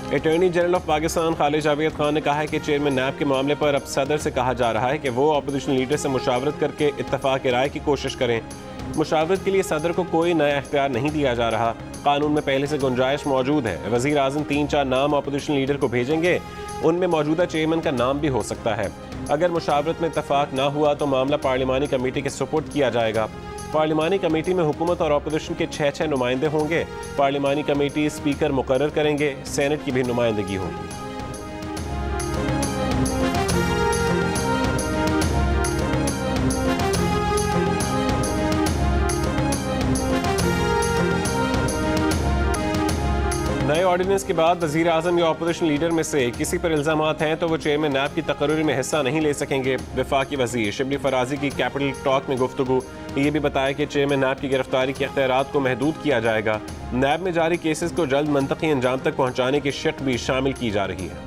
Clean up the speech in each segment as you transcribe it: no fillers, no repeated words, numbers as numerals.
Attorney general of Pakistan Khalid Javed Khan ने कहा है कि चेयरमैन नैब के मामले पर अब सदर से कहा जा रहा है कि वो अपोजिशन लीडर से मुशावरत करके इत्तफाक राय की कोशिश करें। मुशावरत के लिए सदर को कोई नया इख्तियार नहीं दिया जा रहा। कानून में पहले से गुंजाइश मौजूद है। वज़ीर आज़म 3-4 नाम अपोजिशन लीडर को भेजेंगे, उनमें मौजूदा चेयरमैन का नाम भी हो सकता है। अगर मुशावरत में इत्तफाक ना हुआ तो मामला पार्लिमानी कमेटी के सुपुर्द किया जाएगा। पार्लिमानी कमेटी में हुकूमत और अपोजिशन के 6 नुमाइंदे होंगे। पार्लिमानी कमेटी स्पीकर मुकर्रर करेंगे, सेनेट की भी नुमाइंदगी होगी। नए ऑर्डिनेंस के बाद वज़ीर आज़म या अपोजिशन लीडर में से किसी पर इल्ज़ामात हैं तो वो चेयरमैन नैब की तकर्री में हिस्सा नहीं ले सकेंगे। वफाकी वज़ीर शिबली फराजी की कैपिटल टॉक में गुफ्तगू ये भी बताया कि चेयरमैन नैब की गिरफ्तारी के इख्तियारात को महदूद किया जाएगा। नैब में जारी केसेस को जल्द मंतकी अंजाम तक पहुँचाने की शर्त भी शामिल की जा रही है।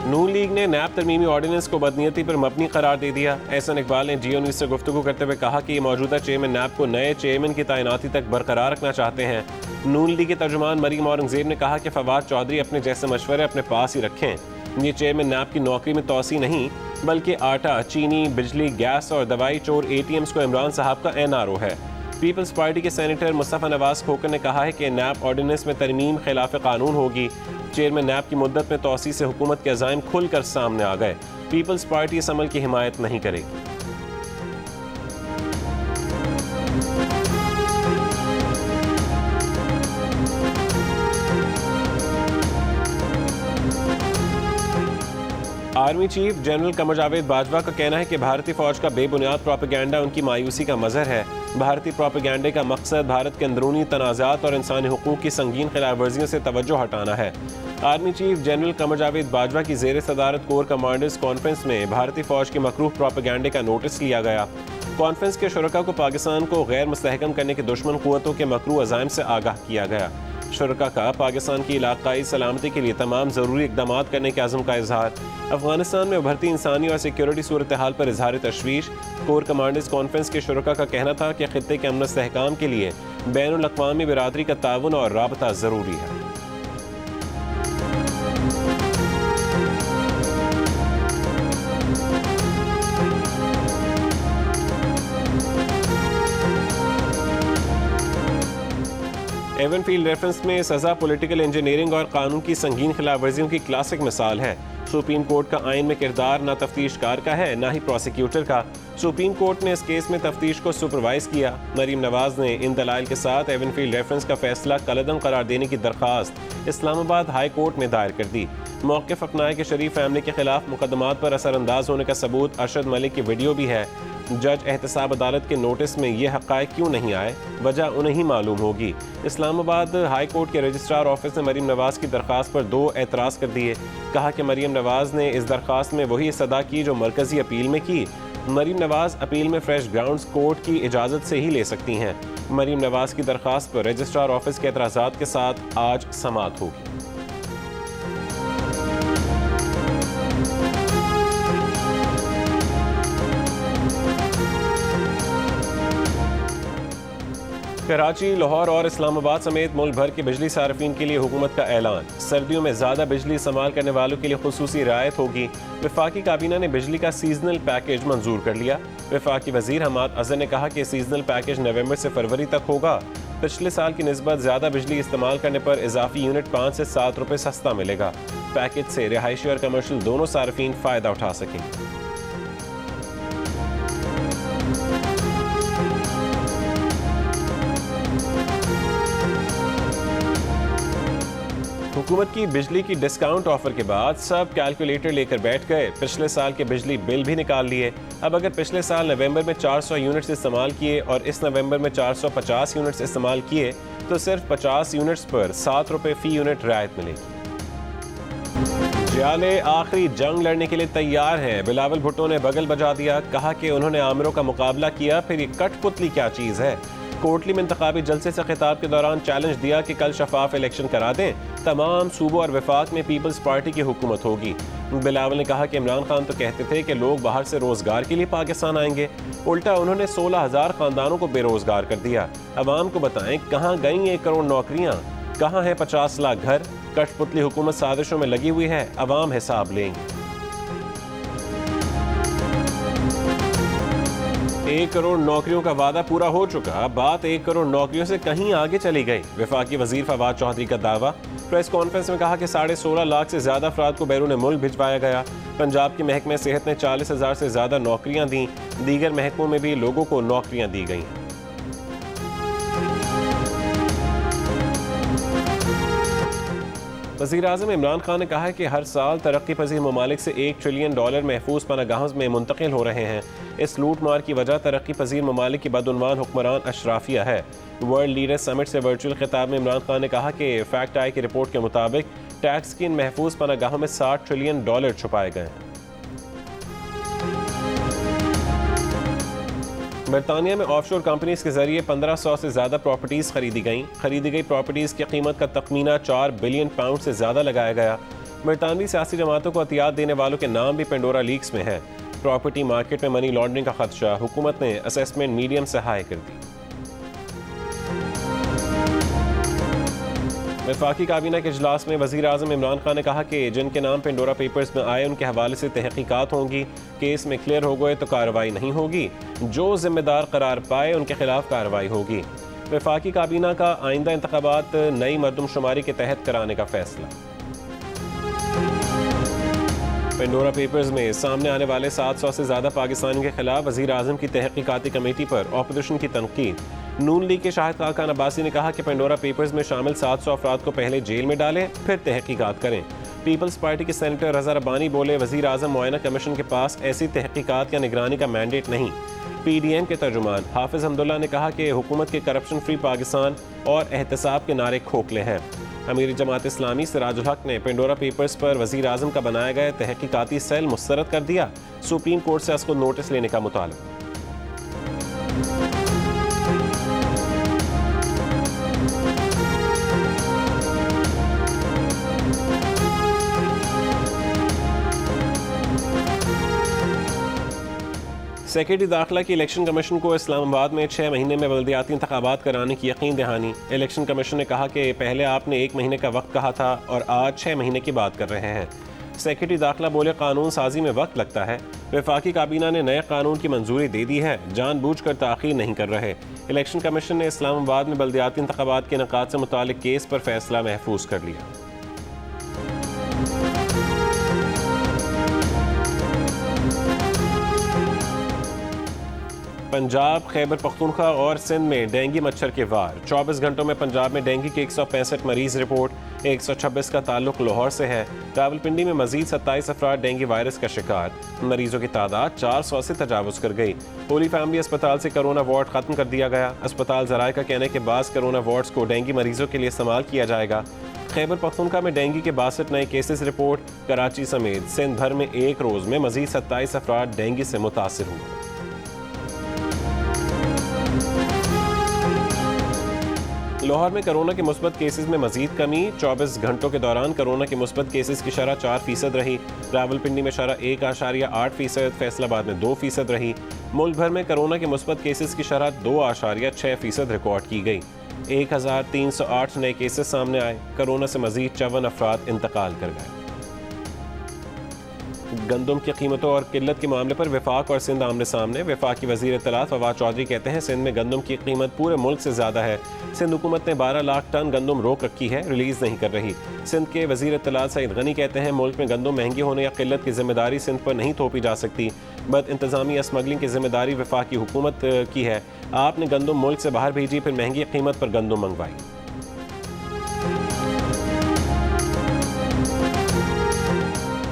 नून लीग ने नैब तरमीमी ऑर्डिनेंस को बदनीयती पर मबनी करार दे दिया। एहसन इकबाल ने जियो न्यूज़ से गुफ्तगू करते हुए कहा कि ये मौजूदा चेयरमैन नैब को नए चेयरमैन की तैनाती तक बरकरार रखना चाहते हैं। नून लीग के तर्जुमान मरीम औरंगजेब ने कहा कि फवाद चौधरी अपने जैसे मशवरे अपने पास ही रखें। ये चेयरमैन नैब की नौकरी में तोसी नहीं बल्कि आटा, चीनी, बिजली, गैस और दवाई चोर ATMs को इमरान साहब का NRO है। पीपल्स पार्टी के सेनेटर मुस्तफ़ा नवाज खोकर ने कहा है कि नैब ऑर्डिनेंस में तरमीम खिलाफ कानून होगी। चेयरमैन नैब की मुद्दत में तोसी से हुकूमत के अज़ाइम खुलकर सामने आ गए। पीपल्स पार्टी इस अमल की हिमायत नहीं करेगी। Army chief general Qamar Javed Bajwa का कहना है कि भारतीय फौज का बेबुनियाद प्रोपेगेंडा उनकी मायूसी का मज़हर है। भारतीय प्रोपेगेंडे का मकसद भारत के अंदरूनी तनाज़ात और इंसानी हुकूक की संगीन खिलाफ वर्जियों से तवज्जो हटाना है। Army chief general Qamar Javed Bajwa की ज़ेर सदारत कोर कमांडर्स कॉन्फ्रेंस में भारतीय फौज के मकरूह प्रोपेगेंडे का नोटिस लिया गया। कॉन्फ्रेंस के शुरका को पाकिस्तान को गैर मुस्तहकम करने के दुश्मन क़ुव्वतों के मकरूह अज़ाइम से आगाह किया गया। शुरका का पाकिस्तान की इलाकाई सलामती के लिए तमाम ज़रूरी इक़दाम करने के अज़्म का इजहार। अफगानिस्तान में उभरती इंसानी और सिक्योरिटी सूरत हाल पर इजहार तशवीश। कोर कमांडर्स कॉन्फ्रेंस के शुरका का कहना था कि खित्ते के अमन इस्तेहकाम के लिए बैनुल अक़वामी बिरादरी का ताउन और राबता ज़रूरी है। एवनफील्ड रेफरेंस में सज़ा पॉलिटिकल इंजीनियरिंग और कानून की संगीन खिलाफ वर्जियों की क्लासिक मिसाल है। सुप्रीम कोर्ट का आइन में किरदार ना तफ्तीशकार का है ना ही प्रोसिक्यूटर का। सुप्रीम कोर्ट ने इस केस में तफ्तीश को सुपरवाइज किया। मरीम नवाज ने इन दलाइल के साथ एवनफील्ड रेफरेंस का फैसला कलअदम करार देने की दरख्वास्त इस्लामाबाद हाई कोर्ट में दायर कर दी। मौक़िफ़ अपनाए कि शरीफ फैमिली के खिलाफ मुकदमात पर असरअंदाज होने का सबूत अरशद मलिक की वीडियो भी है। जज एहतसाब अदालत के नोटिस में ये हक़ाइक़ क्यों नहीं आए, वजह उन्हें ही मालूम होगी। इस्लामाबाद हाई कोर्ट के रजिस्ट्रार ऑफिस ने मरीम नवाज की दरख्वास्त पर 2 एतराज़ कर दिए। कहा कि मरीम नवाज ने इस दरख्वास्त में वही सदा की जो मरकज़ी अपील में की। मरीम नवाज अपील में फ्रेश ग्राउंड्स कोर्ट की इजाज़त से ही ले सकती हैं। मरीम नवाज की दरख्वास्त पर रजिस्ट्रार ऑफिस के एतराज़ात के साथ आज समाअत होगी। कराची, लाहौर और इस्लामाबाद समेत मुल्क भर के बिजली सार्फिन के लिए हुकूमत का ऐलान। सर्दियों में ज़्यादा बिजली इस्तेमाल करने वालों के लिए खुसूसी रियायत होगी। वफाकी काबीना ने बिजली का सीजनल पैकेज मंजूर कर लिया। वफाकी वज़ीर हमाद अज़हर ने कहा कि सीजनल पैकेज नवंबर से फरवरी तक होगा। पिछले साल की निस्बत ज़्यादा बिजली इस्तेमाल करने पर इजाफी यूनिट 5 से 7 रुपये सस्ता मिलेगा। पैकेज से रिहायशी और कमर्शियल दोनों सार्फिन फ़ायदा उठा सकेंगे। हुकूमत की बिजली की डिस्काउंट ऑफर के बाद सब कैलकुलेटर लेकर बैठ गए। पिछले साल के बिजली बिल भी निकाल लिए। अब अगर पिछले साल नवंबर में 400 यूनिट्स इस्तेमाल किए और इस नवंबर में 450 यूनिट्स इस्तेमाल किए तो सिर्फ 50 यूनिट्स पर 7 रुपये फ़ी यूनिट रियायत मिलेगी। जियाले आखिरी जंग लड़ने के लिए तैयार हैं। बिलावल भुट्टो ने बगल बजा दिया। कहा कि उन्होंने आमिरों का मुकाबला किया, फिर ये कठपुतली क्या चीज़ है। कोटली में इंतखाबी जलसे से खिताब के दौरान चैलेंज दिया कि कल शफाफ इलेक्शन करा दें, तमाम सूबों और वफाक में पीपल्स पार्टी की हुकूमत होगी। बिलावल ने कहा कि इमरान खान तो कहते थे कि लोग बाहर से रोजगार के लिए पाकिस्तान आएंगे, उल्टा उन्होंने 16,000 खानदानों को बेरोजगार कर दिया। अवाम को बताएं कहाँ गई 1 करोड़ नौकरियां, कहाँ है 50 लाख घर। कठपुतली हुकूमत साजिशों में लगी हुई है, अवाम हिसाब लेंगे। 1 करोड़ नौकरियों का वादा पूरा हो चुका, बात 1 करोड़ नौकरियों से कहीं आगे चली गई। वफाकी वजीर फवाद चौधरी का दावा। प्रेस कॉन्फ्रेंस में कहा कि 16.5 लाख से ज्यादा अफराद को बैरून मुल्क भिजवाया गया। पंजाब के महकमे सेहत ने 40,000 से ज्यादा नौकरियां दी। दीगर महकमों में भी लोगों को नौकरियां दी गई हैं। वज़ीर आज़म इमरान खान ने कहा है कि हर साल तरक्की पजीर ममालिक से $1 ट्रिलियन महफूज पनागाहों में मुंतकिल हो रहे हैं। इस लूट मार की वजह तरक्की पजीर ममालिक की बदउनवान हुक्मरान अशराफिया है। वर्ल्ड लीडर समिट से वर्चुअल खिताब में इमरान खान ने कहा कि फैक्ट आई की रिपोर्ट के मुताबिक टैक्स की इन महफूज पनागाहों में $60 ट्रिलियन छुपाए गए हैं। बरतानिया में ऑफशोर कंपनीज के जरिए 1500 से ज्यादा प्रॉपर्टीज खरीदी गई प्रॉपर्टीज की कीमत का तखमीना £4 बिलियन से ज्यादा लगाया गया। बरतानवी सियासी जमातों को अतियात देने वालों के नाम भी पेंडोरा लीक्स में है। प्रॉपर्टी मार्केट में मनी लॉन्ड्रिंग का खदशा, हुकूमत ने असेसमेंट मीडियम से हाई कर दी। वफाकी काबीना के इजलास में वज़ीर आज़म इमरान खान ने कहा कि जिनके नाम पेंडोरा पेपर्स में आए उनके हवाले से तहकीकात होंगी। केस में क्लियर हो गए तो कार्रवाई नहीं होगी, जो जिम्मेदार करार पाए उनके खिलाफ कार्रवाई होगी। वफाकी काबीना का आइंदा इंतखाबात नई मरदमशुमारी के तहत कराने का फैसला। पेंडोरा पेपर्स में सामने आने वाले 700 से ज्यादा पाकिस्तानियों के खिलाफ वज़ीर आज़म की तहकीकाती कमेटी पर ऑपोजिशन की तनकीद। नून लीग के शाहिद खान अब्बासी ने कहा कि पेंडोरा पेपर्स में शामिल 700 अफराद को पहले जेल में डालें, फिर तहकीकात करें। पीपल्स पार्टी के सेनेटर रजा रब्बानी बोले, वज़ीर आज़म मुआयना कमीशन के पास ऐसी तहकीकात या निगरानी का मैंडेट नहीं। PDM के तर्जुमान हाफिज हमदुल्ला ने कहा कि हुकूमत के करप्शन फ्री पाकिस्तान और एहतसाब के नारे खोखले हैं। अमीर जमात इस्लामी सिराजुल हक ने पेंडोरा पेपर्स पर वज़ीर आज़म का बनाया गया तहकीकाती सेल मुस्तरद कर दिया। सुप्रीम कोर्ट से उसको नोटिस लेने का मुतालबा। सेक्रेटरी दाखिला की इलेक्शन कमीशन को इस्लामाबाद में 6 महीने में बल्दियाती इंतखाबात कराने की यकीन दहानी। इलेक्शन कमीशन ने कहा कि पहले आपने 1 महीने का वक्त कहा था और आज 6 महीने की बात कर रहे हैं। सेक्रेटरी दाखिला बोले, कानून साजी में वक्त लगता है। वफाकी काबीना ने नए कानून की मंजूरी दे दी है, जानबूझकर ताख़ीर नहीं कर रहे। इलेक्शन कमीशन ने इस्लामाबाद में बल्दियाती इंतखाबात के इनेकाद से मुतालिक केस पर फैसला महफूज कर लिया। पंजाब, खैबर पख्तूनख्वा और सिंध में डेंगू मच्छर के वार। 24 घंटों में पंजाब में डेंगू के 165 मरीज रिपोर्ट। 126 का ताल्लुक लाहौर से है। रावलपिंडी में मजीद 27 अफराद डेंगू वायरस का शिकार। मरीजों की तादाद 400 से तजावुज कर गई। होली फैमिली अस्पताल से कोरोना वार्ड खत्म कर दिया गया। अस्पताल ज़राए का कहने के बाद कोरोना वार्ड्स को डेंगू मरीजों के लिए इस्तेमाल किया जाएगा। खैबर पख्तूनख्वा में डेंगू के 62 नए केसेस रिपोर्ट। कराची समेत सिंध भर में एक रोज़ में मजीद 27 अफराद डेंगू से मुतासिर हुए। लाहौर में कोरोना के मुस्बत केसेस में मजीद कमी। 24 घंटों के दौरान कोरोना के मुस्बत केसेस की शरह 4% रही। रावलपिंडी में शरह 1.8%, फैसलाबाद में 2% रही। मुल्क भर में कोरोना के मुस्बत केसेस की शरह 2.6% रिकॉर्ड की गई। 1308 नए केसेस सामने आए। कोरोना से मजीद 54 अफराद इंतकाल कर गए। गंदम की कीमतों और किल्लत के मामले पर वफाक और सिंध आमने सामने। वफाक की वज़ीर इत्तलात फवाद चौधरी कहते हैं, सिंध में गंदम की कीमत पूरे मुल्क से ज़्यादा है। सिंध हुकूमत ने 12 लाख टन गंदम रोक रखी है, रिलीज़ नहीं कर रही। सिंध के वज़ीर इत्तलात सईद गनी कहते हैं, मुल्क में गंदम महंगी होने या किल्लत की जिम्मेदारी सिंध पर नहीं थोपी जा सकती। बद इंतज़ामी स्मगलिंग की जिम्मेदारी वफाक की हुकूमत की है। आपने गंदम मुल्क से बाहर भेजी, फिर महंगी कीमत पर गंदम मंगवाई।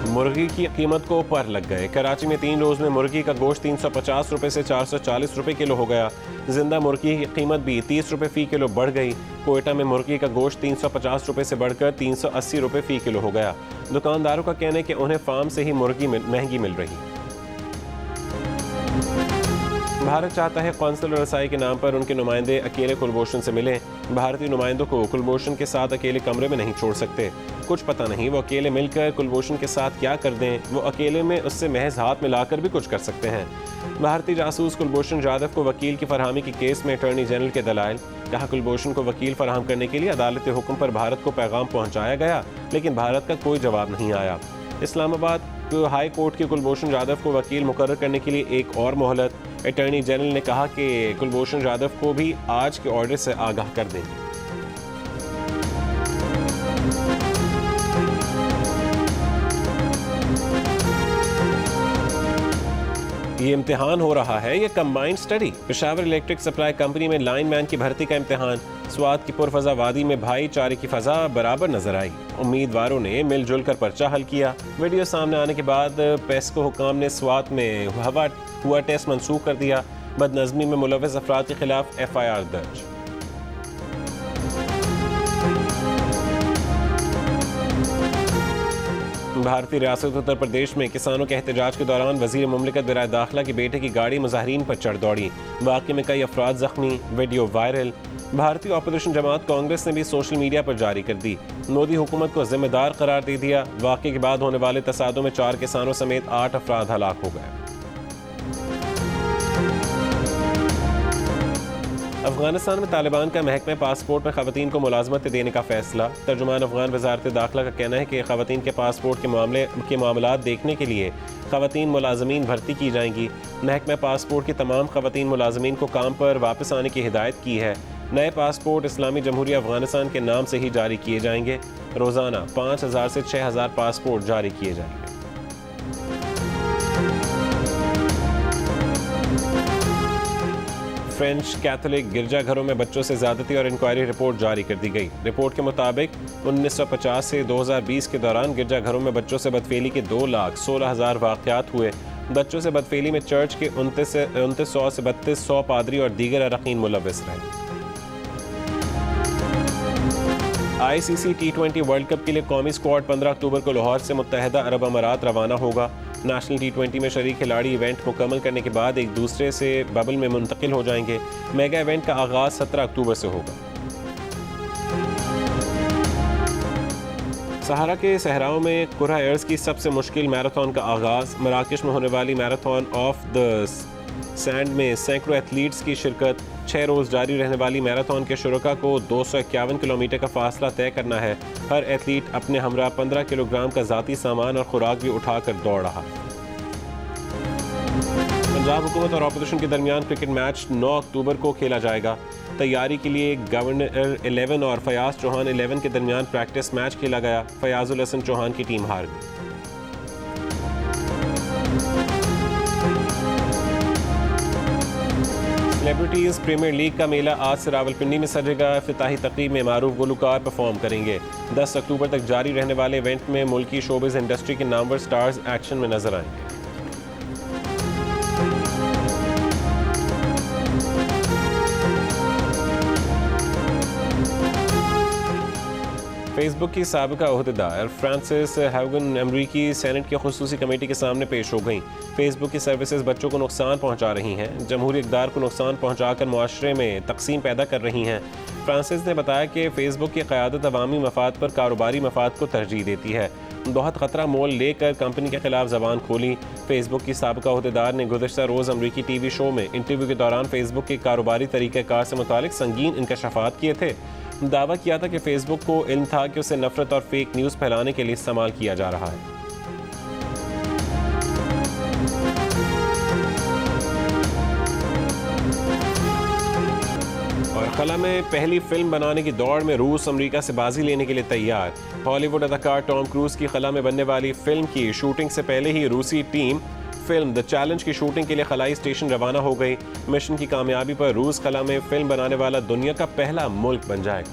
मुर्गी की कीमत को पर लग गए। कराची में 3 रोज़ में मुर्गी का गोश्त 350 रुपये से 440 रुपये किलो हो गया। जिंदा मुर्गी की कीमत भी 30 रुपये फ़ी किलो बढ़ गई। कोयटा में मुर्गी का गोश्त 350 रुपये से बढ़कर 380 रुपये फ़ी किलो हो गया। दुकानदारों का कहना है कि उन्हें फार्म से ही मुर्गी महंगी मिल रही। भारत चाहता है कौंसल रसाई के नाम पर उनके नुमाइंदे अकेले कुलभूषण से मिलें। भारतीय नुमाइंदों को कुलभूषण के साथ अकेले कमरे में नहीं छोड़ सकते। कुछ पता नहीं वो अकेले मिलकर कुलभूषण के साथ क्या कर दें, वो अकेले में उससे महज हाथ मिलाकर भी कुछ कर सकते हैं। भारतीय जासूस कुलभूषण जाधव को वकील की फरहमी के केस में अटॉर्नी जनरल के दलाइल। कहा कुलभूषण को वकील फराहम करने के लिए अदालत के हुक्म पर भारत को पैगाम पहुंचाया गया, लेकिन भारत का कोई जवाब नहीं आया। इस्लामाबाद हाई कोर्ट के कुलभूषण जाधव को वकील मुकर्रर करने के लिए एक और मोहलत। अटॉर्नी जनरल ने कहा कि कुलभूषण जाधव को भी आज के ऑर्डर से आगाह कर देंगे। ये इम्तिहान हो रहा है, ये combined study. Peshawar electric supply company में लाइनमैन की भर्ती का इम्तिहान। स्वात की पुरफजा वादी में भाईचारे की फजा बराबर नजर आई। उम्मीदवारों ने मिलजुल कर पर्चा हल किया। वीडियो सामने आने के बाद पेस्को हुकाम ने स्वात में हुआ टेस्ट मंसूख कर दिया। बदनज़मी में मुलव्वस अफराद के खिलाफ FIR दर्ज। भारतीय रियासत उत्तर प्रदेश में किसानों के एहतजाज के दौरान वजीर मुमलिकत बराए दाखिला के बेटे की गाड़ी मुजाहिरीन पर चढ़ दौड़ी। वाक़े में कई अफराद जख्मी, वीडियो वायरल। भारतीय अपोजिशन जमात कांग्रेस ने भी सोशल मीडिया पर जारी कर दी। मोदी हुकूमत को जिम्मेदार करार दे दिया। वाक़े के बाद होने वाले तसादुम में 4 किसानों समेत 8 अफराद हलाक हो गए। अफगानिस्तान में तालिबान का महकमे पासपोर्ट में खवातीन को मुलाजमत देने का फैसला। तर्जुमान अफगान वजारत दाखिला का कहना है कि खवातीन के पासपोर्ट के मामलात देखने के लिए खवातीन मुलाजमीन भर्ती की जाएंगी। महकमे पासपोर्ट की तमाम खवातीन मुलाजमीन को काम पर वापस आने की हिदायत की है। नए पासपोर्ट इस्लामी जमहूरिया अफगानिस्तान के नाम से ही जारी किए जाएंगे। रोज़ाना 5000 से 6000 पासपोर्ट जारी किए जाएंगे। फ्रेंच कैथोलिक गिरजाघरों में बच्चों से ज़्यादती और इंक्वायरी रिपोर्ट जारी कर दी गई। रिपोर्ट के मुताबिक 1950 से 2020 के दौरान गिरजाघरों में बच्चों से बदफेली के 2,16,000 वाक़यात हुए। बच्चों से बदफेली में चर्च के 2900 से 3200 पादरी और दीगर अरकीन मुलव्वस रहे। ICC T20 वर्ल्ड कप के लिए कौमी स्क्वाड 15 अक्टूबर को लाहौर से मुत्तहदा अरब अमारात रवाना होगा। नेशनल T20 में शरीक खिलाड़ी इवेंट मुकम्मल करने के बाद एक दूसरे से बबल में मुंतकिल हो जाएंगे। मेगा इवेंट का आगाज़ 17 अक्टूबर से होगा। सहारा के सहराओं में कुरहा एयर्स की सबसे मुश्किल मैराथन का आगाज़। मराकश में होने वाली मैराथन ऑफ द सैंड में सैकड़ों एथलीट्स की शिरकत। 6 रोज़ जारी रहने वाली मैराथन के शुरका को 251 किलोमीटर का फासला तय करना है। हर एथलीट अपने हमरा 15 किलोग्राम का ज़ाती सामान और खुराक भी उठाकर दौड़ रहा है। पंजाब हुकूमत और अपोजिशन के दरमियान क्रिकेट मैच 9 अक्टूबर को खेला जाएगा। तैयारी के लिए गवर्नर 11 और फयाज चौहान 11 के दरमियान प्रैक्टिस मैच खेला गया। फयाजुल हसन चौहान की टीम हार गई। सेलिब्रिटीज़ प्रीमियर लीग का मेला आज से रावलपिंडी में सजेगा। इफ्तिताही तकरीब में मारूफ गुलकार परफॉर्म करेंगे। 10 अक्टूबर तक जारी रहने वाले इवेंट में मुल्की शोबिज़ इंडस्ट्री के नामवर स्टार्स एक्शन में नजर आएंगे। फेसबुक की साबिका ओहदेदार फ्रांसिस हैगन अमरीकी सेनेट की खुसूसी कमेटी के सामने पेश हो गई। फेसबुक की सर्विसेज बच्चों को नुकसान पहुंचा रही हैं, जमहूरी इक़्तिदार को नुकसान पहुंचाकर मुआशरे में तकसीम पैदा कर रही हैं। फ्रांसिस ने बताया कि फेसबुक की क़यादत अवामी मफाद पर कारोबारी मफाद को तरजीह देती है। बहुत ख़तरा मोल लेकर कंपनी के खिलाफ ज़बान खोली। फेसबुक की साबिका ओहदेदार ने गुज़श्ता रोज़ अमरीकी TV शो में इंटरव्यू के दौरान फेसबुक के कारोबारी तरीक़ाकार से मुतालिक संगीन इंकशाफात किए थे। दावा किया था कि फेसबुक को इल्म था कि उसे नफरत और फेक न्यूज़ फैलाने के लिए इस्तेमाल किया जा रहा है। और खला में पहली फिल्म बनाने की दौड़ में रूस अमेरिका से बाजी लेने के लिए तैयार। हॉलीवुड अदाकार टॉम क्रूज की खला में बनने वाली फिल्म की शूटिंग से पहले ही रूसी टीम फिल्म द चैलेंज की शूटिंग के लिए खलाई स्टेशन रवाना हो गई। मिशन की कामयाबी पर रूस खला में फिल्म बनाने वाला दुनिया का पहला मुल्क बन जाएगा।